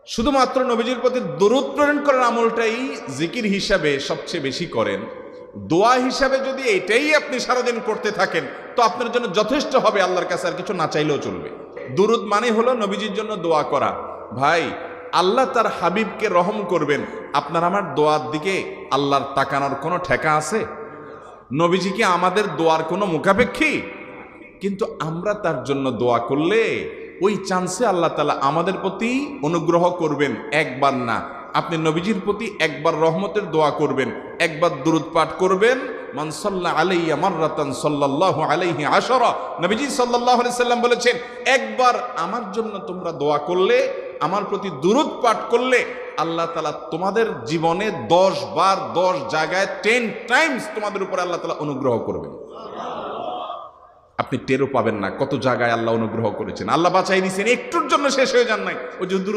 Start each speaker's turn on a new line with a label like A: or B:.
A: শুধুমাত্র নবীজির প্রতি দরুদ প্রেরণ করার আমলটাই জিকির হিসাবে সবচেয়ে বেশি করেন। দোয়া হিসাবে যদি এটাই আপনি সারাদিন করতে থাকেন তো আপনার জন্য যথেষ্ট হবে, আল্লাহর কাছে আর কিছু না চাইলেও চলবে। দুরুদ মানে হলো নবীজির জন্য দোয়া করা। ভাই, আল্লাহ তার হাবিবকে রহম করবেন, আপনার আমার দোয়ার দিকে আল্লাহর তাকানোর কোনো ঠেকা আছে? নবীজি কি আমাদের দোয়ার কোনো মুখাপেক্ষী? কিন্তু আমরা তার জন্য দোয়া করলে ওই চান্সে আল্লাহ তাআলা আমাদের প্রতি অনুগ্রহ করবেন। একবার না, আপনি নবীজির প্রতি একবার রহমতের দোয়া করবেন, একবার দুরূদ পাঠ করবেন, মান সাল্লা আলাইয়া মাররাতান সাল্লাল্লাহু আলাইহি আশারা। নবীজি সাল্লাল্লাহু আলাইহি সাল্লাম বলেছেন, একবার আমার জন্য তোমরা দোয়া করলে, আমার প্রতি দুরূদ পাঠ করলে, আল্লাহ তাআলা তোমাদের জীবনে 10 বার 10 জায়গায় 10 টাইমস তোমাদের উপর আল্লাহ তাআলা অনুগ্রহ করবেন। আপনি টেরও পাবেন না কত জায়গায় আল্লাহ অনুগ্রহ করেছেন, আল্লাহ বাঁচাই দিয়েছেন, একটুর জন্য শেষ হয়ে যান নাই। ওই যে দুরূদ